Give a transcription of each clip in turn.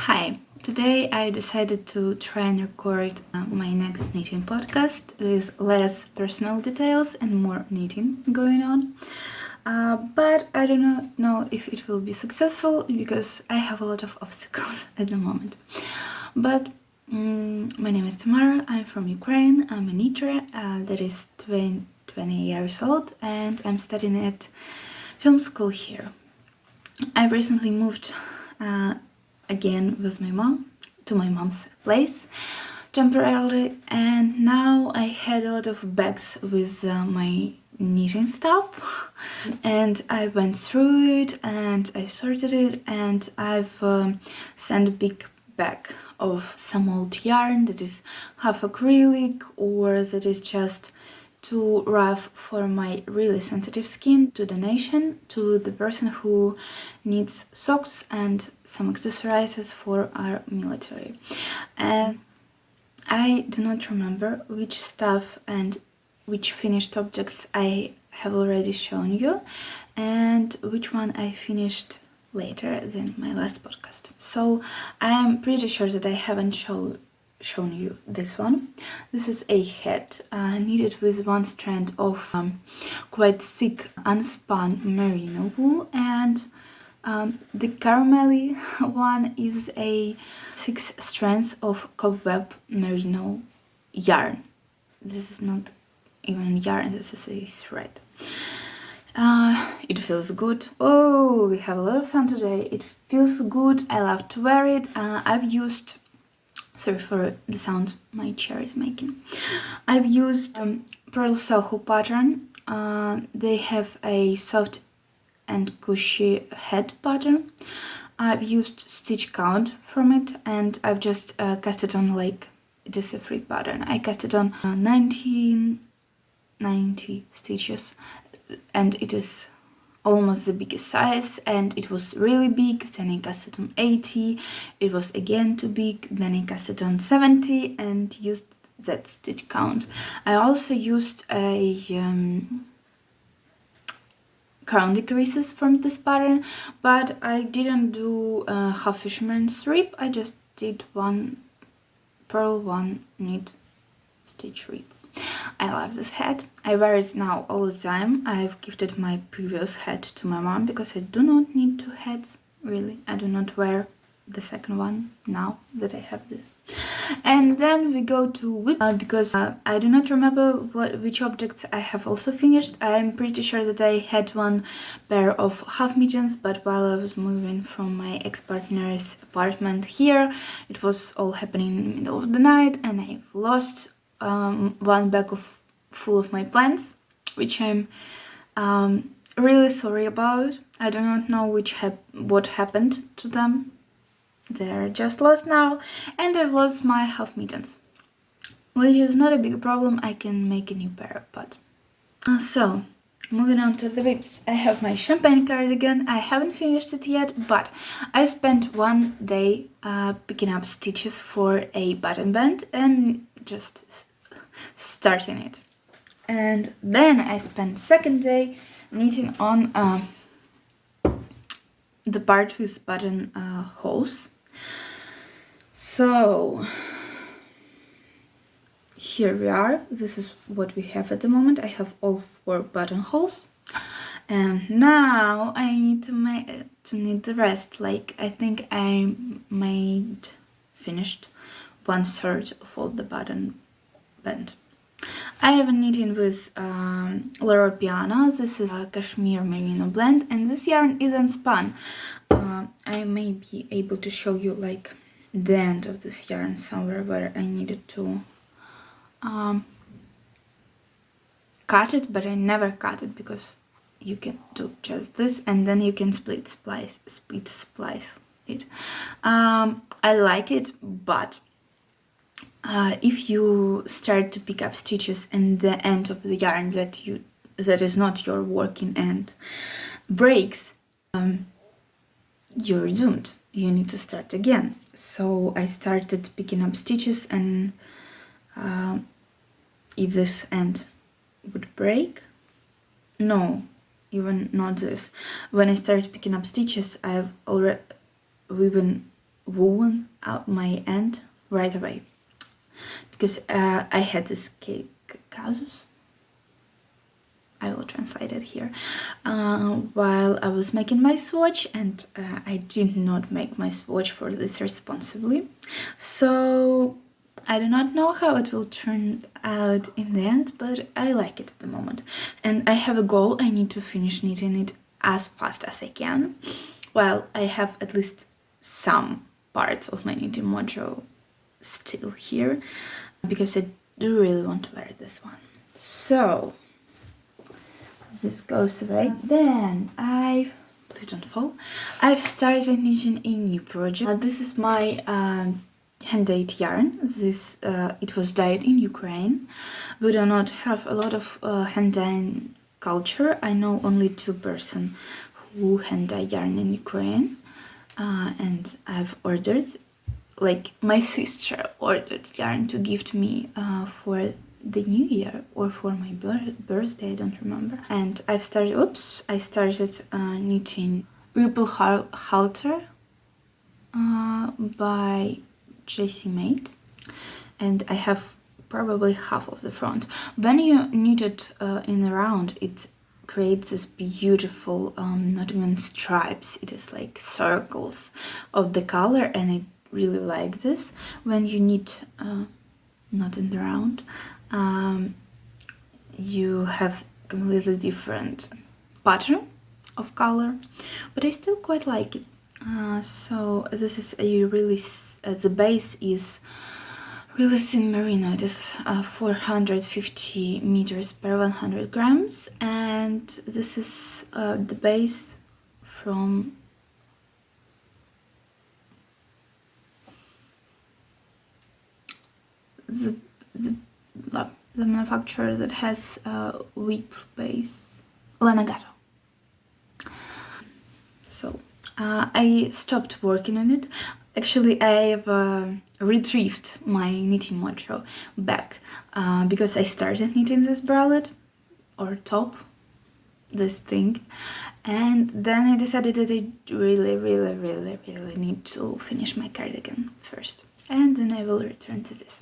Hi, today I decided to try and record my next knitting podcast with less personal details and more knitting going on. But I do not know if it will be successful because I have a lot of obstacles at the moment. But my name is Tamara, I'm from Ukraine, I'm a knitter that is 20 years old and I'm studying at film school here. I recently moved again with my mom to my mom's place temporarily, and now I had a lot of bags with my knitting stuff and I went through it and I sorted it, and I've sent a big bag of some old yarn that is half acrylic or that is just too rough for my really sensitive skin to donation to the person who needs socks and some accessories for our military. And I do not remember which stuff and which finished objects I have already shown you and which one I finished later than my last podcast. So I am pretty sure that I haven't shown you this one. This is a hat knitted with one strand of quite thick unspun merino wool, and the caramelly one is a 6 strands of cobweb merino yarn. This is not even yarn, this is a thread. It feels good. Oh, we have a lot of sun today. It feels good. I love to wear it. I've used, sorry for the sound my chair is making. I've used Pearl Soho pattern. They have a soft and cushy head pattern. I've used stitch count from it, and I've just cast it on, like, it is a free pattern. I cast it on 1990 stitches, and it is almost the biggest size, and it was really big. Then I cast it on 80, it was again too big. Then I cast it on 70 and used that stitch count. I also used a crown decreases from this pattern, but I didn't do a half fisherman's rib. I just did one purl, one knit, stitch rib. I love this hat. I wear it now all the time. I've gifted my previous hat to my mom because I do not need 2 hats, really. I do not wear the second one now that I have this. And then we go to whip because I do not remember which objects I have also finished. I'm pretty sure that I had one pair of half mittens, but while I was moving from my ex-partner's apartment here, it was all happening in the middle of the night, and I've lost one bag full of my plants, which I'm really sorry about. I do not know what happened to them. They're just lost now, and I've lost my half mittens, which is not a big problem. I can make a new pair, but so moving on to the whips. I have my champagne cardigan. I haven't finished it yet, but I spent one day picking up stitches for a button band and just starting it, and then I spent second day knitting on the part with button holes. So here we are. This is what we have at the moment. I have all 4 buttonholes, and now I need to knit the rest. Like, I think I finished 1/3 of all the button band. I have a knitting with Laura Piana. This is a cashmere merino blend, and this yarn is unspun. I may be able to show you, like, the end of this yarn somewhere where I needed to cut it, but I never cut it because you can do just this and then you can split splice it. I like it, but if you start to pick up stitches and the end of the yarn that is not your working end breaks, you're doomed. You need to start again. So I started picking up stitches, and if this end would break, no, even not this. When I started picking up stitches, I've already woven woven out my end right away, because I had this casus. I will translate it here. While I was making my swatch, and I did not make my swatch for this responsibly, so I do not know how it will turn out in the end, but I like it at the moment. And I have a goal. I need to finish knitting it as fast as I can, while I have at least some parts of my knitting wardrobe still here, because I do really want to wear this one. So this goes away. Then please don't fall. I've started knitting a new project. This is my hand-dyed yarn. This it was dyed in Ukraine. We do not have a lot of hand-dyeing culture. I know only 2 persons who hand-dye yarn in Ukraine, and I've ordered, like my sister ordered yarn to give to me for the new year or for my birthday, I don't remember. And I started knitting Ripple Halter by Jessie Made, and I have probably half of the front. When you knit it in a round, it creates this beautiful, not even stripes, it is like circles of the color, and I really like this. When you knit not in the round, you have completely different pattern of color, but I still quite like it. So this is a really the base is really thin merino. It is 450 meters per 100 grams, and this is the base from the manufacturer that has a whip base, Lanagato. So I stopped working on it. Actually, I've retrieved my knitting wardrobe back because I started knitting this bralette or top, this thing, and then I decided that I really need to finish my cardigan first, and then I will return to this.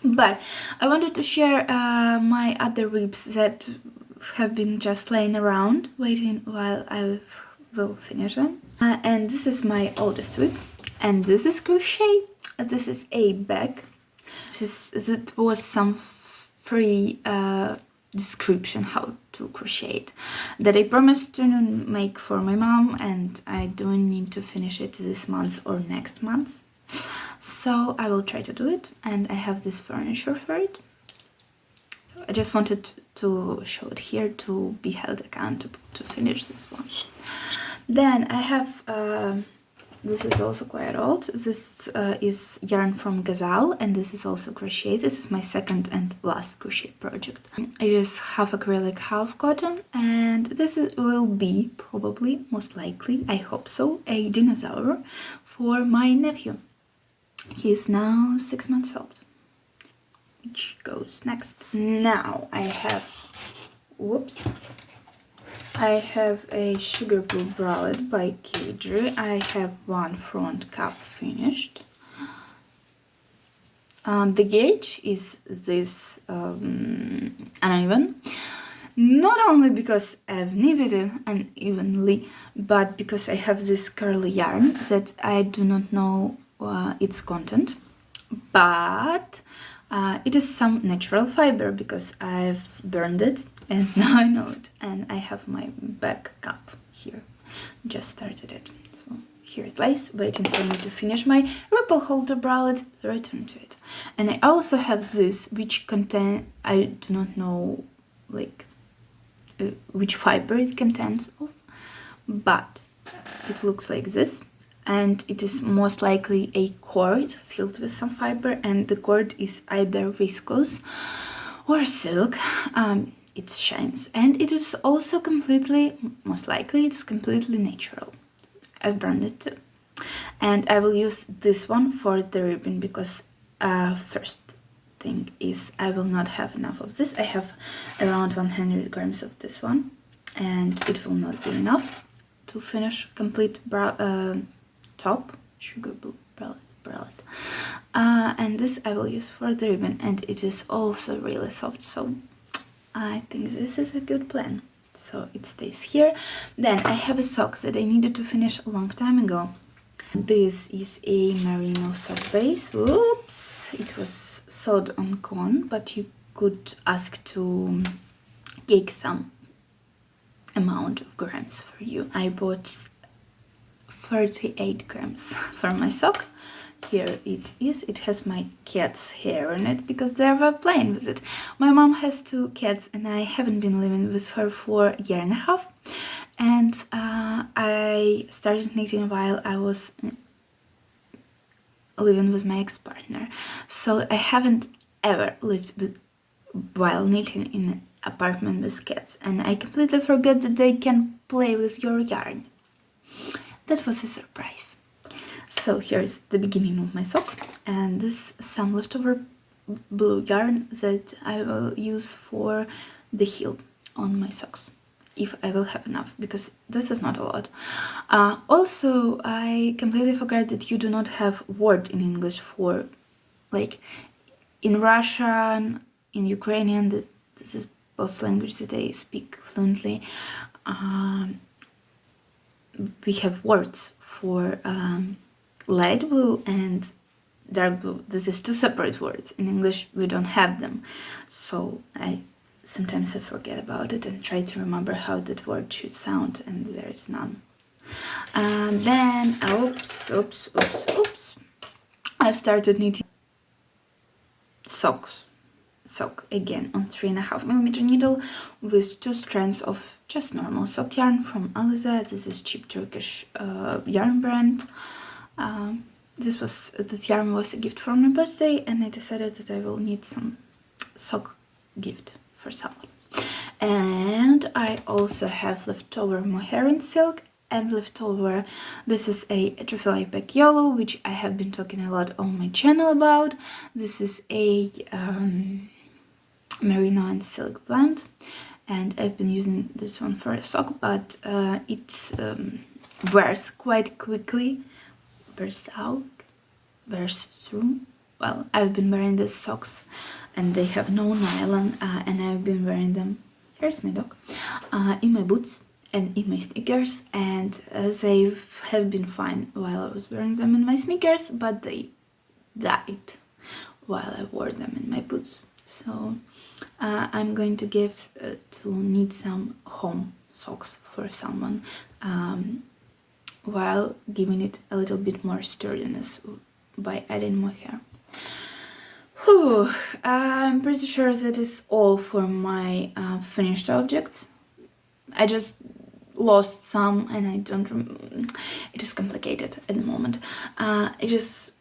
But I wanted to share my other whips that have been just laying around waiting while I will finish them. And this is my oldest whip, and this is crochet. This is a bag. It was some free description how to crochet it that I promised to make for my mom, and I don't need to finish it this month or next month. So I will try to do it, and I have this furniture for it. So I just wanted to show it here to be held accountable to finish this one. Then I have, this is also quite old. This is yarn from Gazelle, and this is also crochet. This is my second and last crochet project. It is half acrylic, half cotton, and this will be probably, most likely, I hope so, a dinosaur for my nephew. He is now 6 months old. Which goes next. Now I have, I have a Sugar Blue bralette by KJ. I have one front cup finished. The gauge is this uneven. Not only because I've knitted it unevenly, but because I have this curly yarn that I do not know its content, but it is some natural fiber because I've burned it and now I know it, and I have my back cup here, just started it, so here it lies waiting for me to finish my Ripple Halter bralette, return to it. And I also have this, which contain, I do not know like which fiber it contains of, but it looks like this. And it is most likely a cord filled with some fiber, and the cord is either viscose or silk. It shines, and it is also completely, most likely, it's completely natural. I've burned it too. And I will use this one for the ribbon because first thing is I will not have enough of this. I have around 100 grams of this one, and it will not be enough to finish complete top Sugar Blue bralette. And this I will use for the ribbon, and it is also really soft, so I think this is a good plan. So it stays here. Then I have a sock that I needed to finish a long time ago. This is a merino sock base. Whoops! It was sewed on cone, but you could ask to cake some amount of grams for you. I bought 38 grams for my sock. Here it is. It has my cat's hair on it because they were playing with it. My mom has 2 cats and I haven't been living with her for a year and a half. And I started knitting while I was living with my ex-partner. So I haven't ever lived while knitting in an apartment with cats. And I completely forgot that they can play with your yarn. That was a surprise. So here's the beginning of my sock, and this is some leftover blue yarn that I will use for the heel on my socks, if I will have enough, because this is not a lot. Also, I completely forgot that you do not have word in English for, like, in Russian, in Ukrainian, this is both languages that I speak fluently. We have words for light blue and dark blue. This is 2 separate words. In English we don't have them, so sometimes I forget about it and try to remember how that word should sound, and there is none. Then oops, I've started knitting sock again on 3.5mm needle with 2 strands of just normal sock yarn from Aliza. This is cheap Turkish yarn brand. This yarn was a gift for my birthday, and I decided that I will need some sock gift for someone. And I also have leftover mohair and silk and leftover, this is a Truffle Pack Yellow, which I have been talking a lot on my channel about. This is a merino and silk blend, and I've been using this one for a sock, but it wears quite quickly, wears through. Well, I've been wearing these socks and they have no nylon, and I've been wearing them, here's my dog, in my boots and in my sneakers, and they have been fine while I was wearing them in my sneakers, but they died while I wore them in my boots. So I'm going to give to need some home socks for someone, while giving it a little bit more sturdiness by adding more hair. Whew, I'm pretty sure that is all for my finished objects. I just lost some and I don't it is complicated at the moment. It is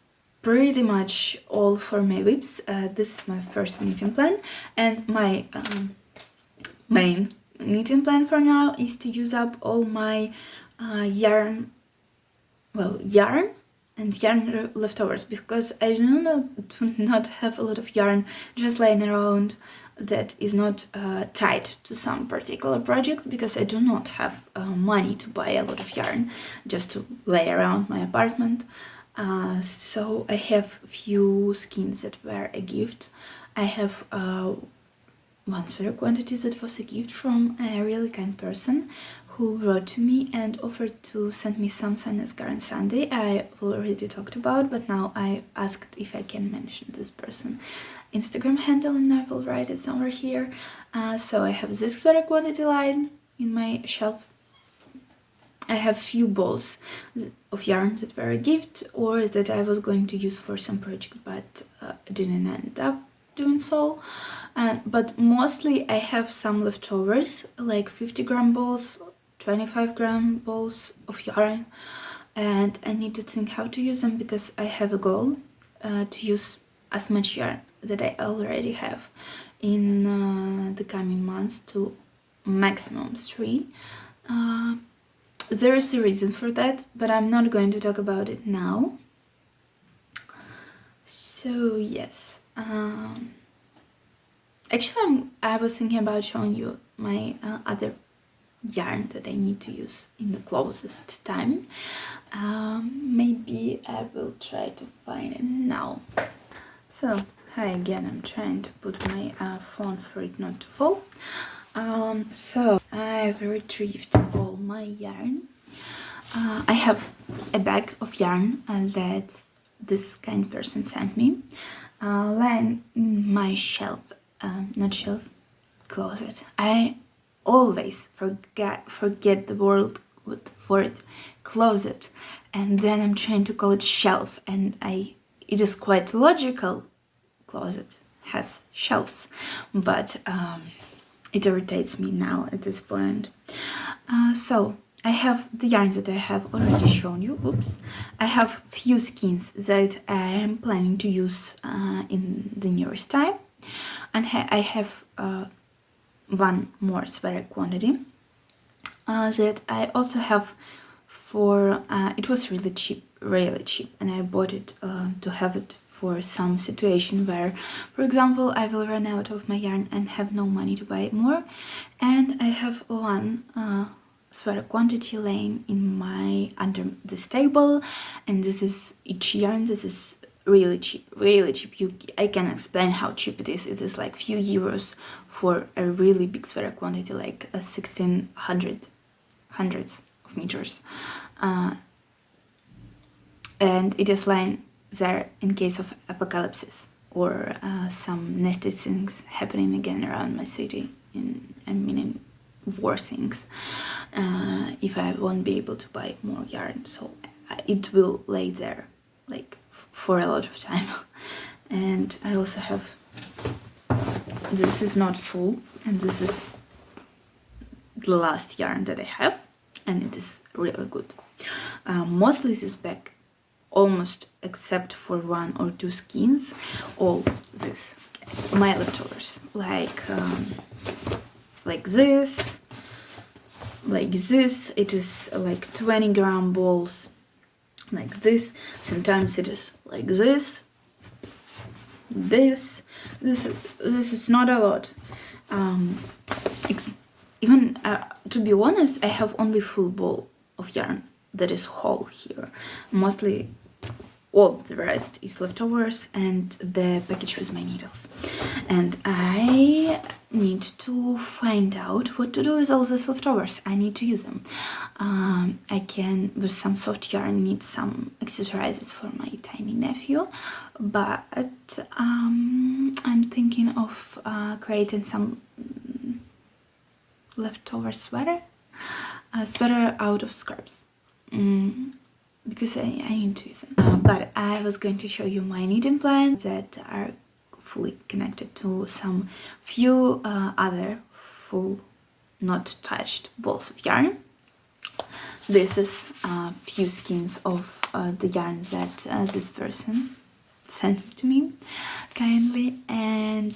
pretty much all for my whips. This is my first knitting plan, and my main knitting plan for now is to use up all my yarn and yarn leftovers, because I do not have a lot of yarn just lying around that is not tied to some particular project, because I do not have money to buy a lot of yarn just to lay around my apartment. So I have few skeins that were a gift. I have one sweater quantity that was a gift from a really kind person who wrote to me and offered to send me some Sundays Garden Sunday. I already talked about, but now I asked if I can mention this person Instagram handle, and I will write it somewhere here. So I have this sweater quantity line in my shelf. I have few balls of yarn that were a gift or that I was going to use for some project, but didn't end up doing so. But mostly I have some leftovers, like 50-gram balls, 25-gram balls of yarn, and I need to think how to use them, because I have a goal to use as much yarn that I already have in the coming months to maximum 3. There is a reason for that, but I'm not going to talk about it now. So yes, actually I was thinking about showing you my other yarn that I need to use in the closest time. Maybe I will try to find it now. So, hi again, I'm trying to put my phone for it not to fall. So, I've retrieved all my yarn. I have a bag of yarn that this kind person sent me, lying in my shelf, closet. I always forget the word for it, closet, and then I'm trying to call it shelf, and it is quite logical. Closet has shelves, but it irritates me now at this point. So I have the yarns that I have already shown you. Oops. I have few skeins that I am planning to use in the nearest time, and I have one more sweater quantity that I also have for it was really cheap, and I bought it to have it for some situation where, for example, I will run out of my yarn and have no money to buy more. And I have one sweater quantity laying in my under this table, and this is each yarn. This is really cheap. I can explain how cheap it is. It is like few euros for a really big sweater quantity, like 1600 hundreds of meters, and it is lying there in case of apocalypse or some nasty things happening again around my city, in war things, if I won't be able to buy more yarn. So it will lay there like for a lot of time. And I also have, this is not full, and this is the last yarn that I have, and it is really good. Mostly this bag, almost except for one or two skeins, all this, my leftovers, like this, it is like 20-gram balls, like this. Sometimes it is like this is not a lot. Even to be honest, I have only full ball of yarn that is whole here. Mostly all the rest is leftovers and the package with my needles. And I need to find out what to do with all these leftovers. I need to use them. I can, with some soft yarn, need some accessories for my tiny nephew, but I'm thinking of creating some leftover sweater out of scraps. Because I need to use them. But I was going to show you my knitting plans that are fully connected to some few other full, not touched balls of yarn. This is a few skeins of the yarn that this person sent to me kindly, and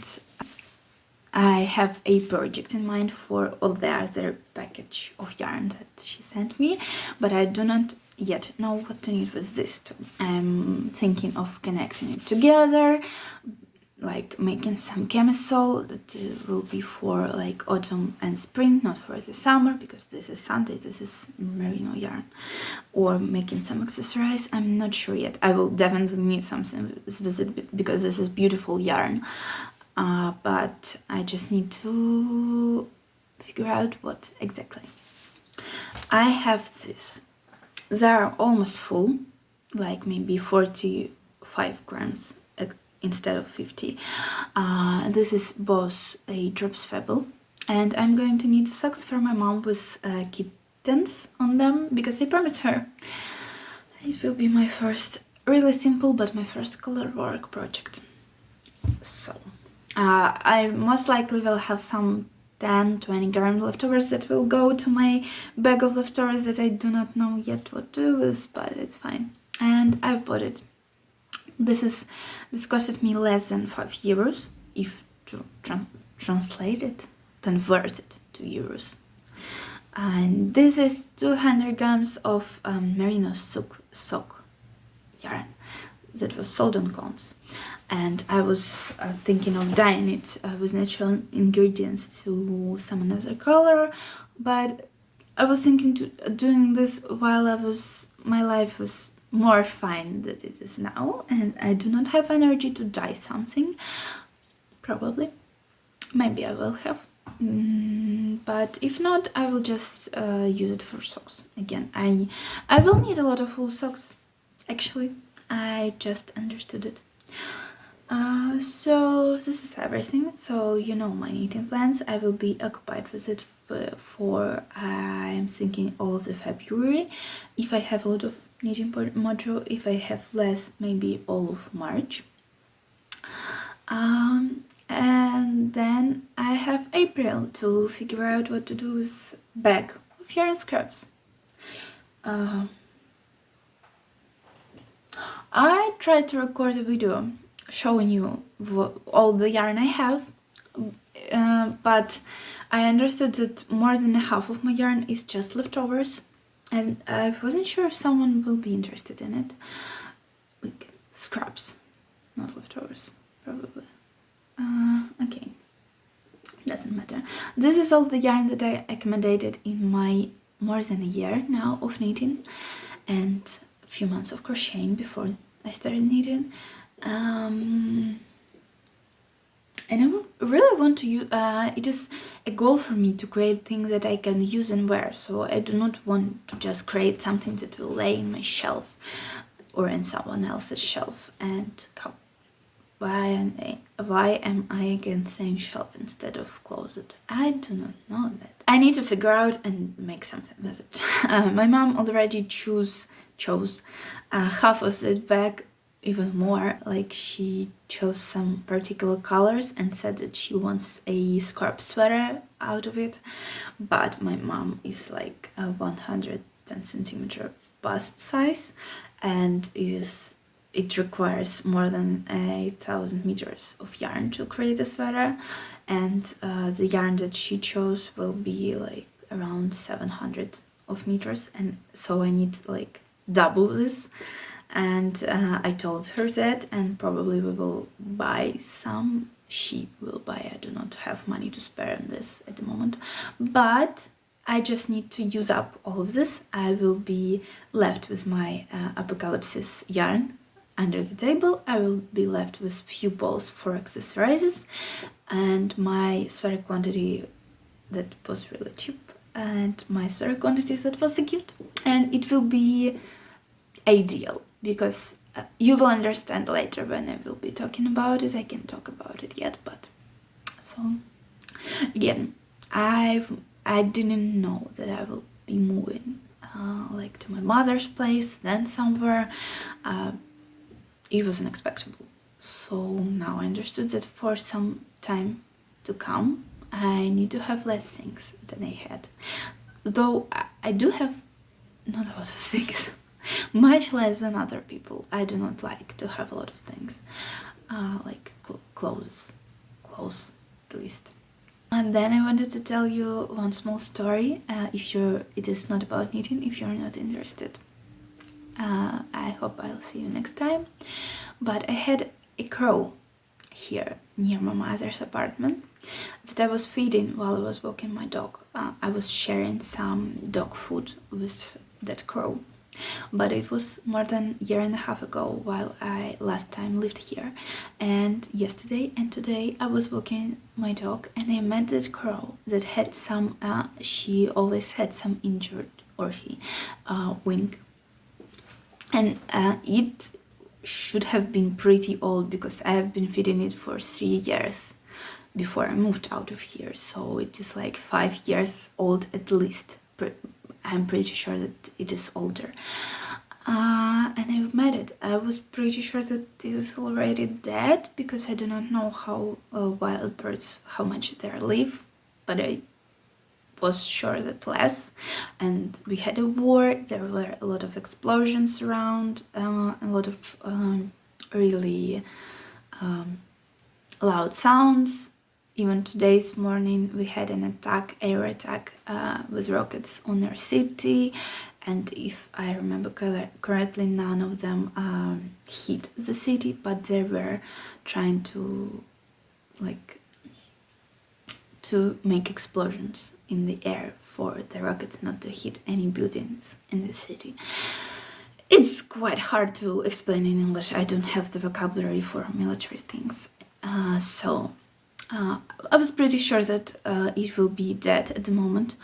I have a project in mind for all the other package of yarn that she sent me, but I do not yet know what to knit with this too. I'm thinking of connecting it together, like making some camisole that will be for like autumn and spring, not for the summer, because this is Sunday, this is merino yarn, or making some accessories. I'm not sure yet. I will definitely need something with it because this is beautiful yarn, but I just need to figure out what exactly. I have this. They are almost full, like maybe 45 grams instead of 50. This is both a drops fabric, and I'm going to need socks for my mom with kittens on them, because I promised her it will be my first, really simple, but my first color work project. So I most likely will have some 10-20 gram leftovers that will go to my bag of leftovers that I do not know yet what to do with, but it's fine. And I've bought it. This costed me less than 5 euros, if to translate it, convert it to euros. And this is 200 grams of merino sock yarn that was sold on cones. And I was thinking of dyeing it with natural ingredients to some another color, but I was thinking to doing this while my life was more fine than it is now, and I do not have energy to dye something. Probably, maybe I will have, but if not, I will just use it for socks. Again, I will need a lot of wool socks. Actually, I just understood it. So this is everything. So you know my knitting plans. I will be occupied with it for I'm thinking all of the February. If I have a lot of knitting module, if I have less, maybe all of March. And then I have April to figure out what to do with bag of yarn scraps. I tried to record a video showing you all the yarn I have, but I understood that more than half of my yarn is just leftovers, and I wasn't sure if someone will be interested in it. Like scraps, not leftovers, probably. Okay, doesn't matter. This is all the yarn that I accommodated in my more than a year now of knitting and a few months of crocheting before I started knitting. And I really want to use, it is a goal for me to create things that I can use and wear, so I do not want to just create something that will lay in my shelf or in someone else's shelf and why am I again saying shelf instead of closet? I do not know that. I need to figure out and make something with it. My mom already chose half of that bag, even more. Like she chose some particular colors and said that she wants a scarf sweater out of it. But my mom is like a 110 centimeter bust size, and it requires more than 1,000 meters of yarn to create a sweater, and the yarn that she chose will be like around 700 of meters, and so I need like double this. And I told her that, and probably we will buy some. She will buy. I do not have money to spare on this at the moment, but I just need to use up all of this. I will be left with my apocalypse yarn under the table. I will be left with few balls for accessorizes and my sweater quantity that was really cheap, and my sweater quantity that was a gift, and it will be ideal because you will understand later when I will be talking about it. I can't talk about it yet, but so again, I didn't know that I will be moving like to my mother's place, then somewhere. It was unexpected. So now I understood that for some time to come, I need to have less things than I had. Though I do have not a lot of things, much less than other people. I do not like to have a lot of things, like clothes at least. And then I wanted to tell you one small story. It is not about knitting, if you're not interested. I hope I'll see you next time. But I had a crow here near my mother's apartment that I was feeding while I was walking my dog. I was sharing some dog food with that crow, but it was more than a year and a half ago while I last time lived here. And yesterday and today I was walking my dog and I met that crow that had some, she always had some injured wing. And it should have been pretty old because I have been feeding it for 3 years before I moved out of here. So it is like 5 years old at least. I'm pretty sure that it is older. And I met it. I was pretty sure that it is already dead because I do not know how wild birds, how much they live, but I was sure that less. And we had a war, there were a lot of explosions around, a lot of really loud sounds. Even today's morning we had an attack, air attack with rockets on our city, and if I remember correctly, none of them hit the city, but they were trying to like to make explosions in the air for the rockets not to hit any buildings in the city. It's quite hard to explain in English. I don't have the vocabulary for military things. I was pretty sure that it will be dead at the moment,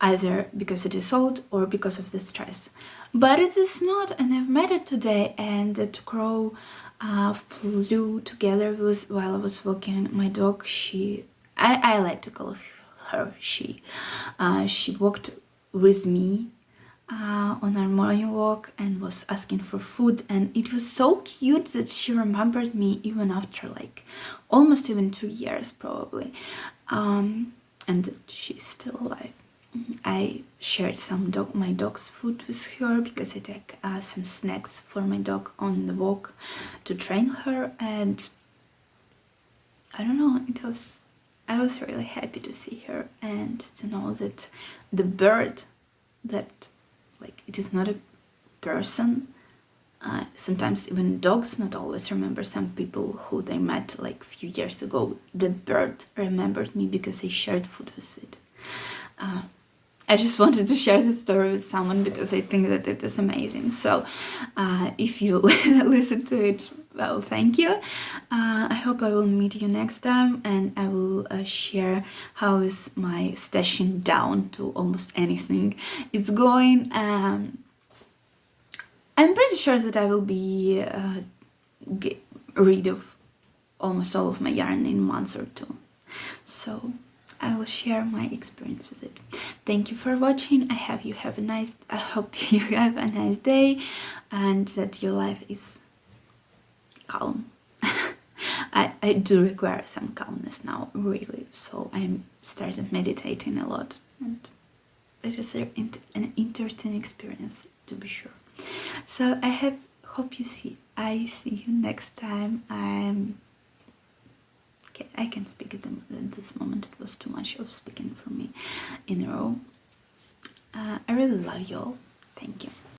either because it is old or because of the stress. But it is not, and I've met it today, and that crow flew together with while I was walking my dog. I like to call her she. She walked with me on our morning walk and was asking for food, and it was so cute that she remembered me even after like almost even 2 years probably, and that she's still alive. I shared my dog's food with her because I take some snacks for my dog on the walk to train her, and I don't know, I was really happy to see her and to know that the bird that, like, it is not a person. Sometimes even dogs not always remember some people who they met like a few years ago. The bird remembered me because I shared food with it. I just wanted to share this story with someone because I think that it is amazing. So if you listen to it, well, thank you. I hope I will meet you next time, and I will share how is my stashing down to almost anything it's going. I'm pretty sure that I will be get rid of almost all of my yarn in months or two. So I will share my experience with it. Thank you for watching. I hope you have a nice day, and that your life is calm. I do require some calmness now, really. So I'm started meditating a lot, and it is an interesting experience, to be sure. So I see you next time. I can speak at this moment. It was too much of speaking for me in a row. I really love you all. Thank you.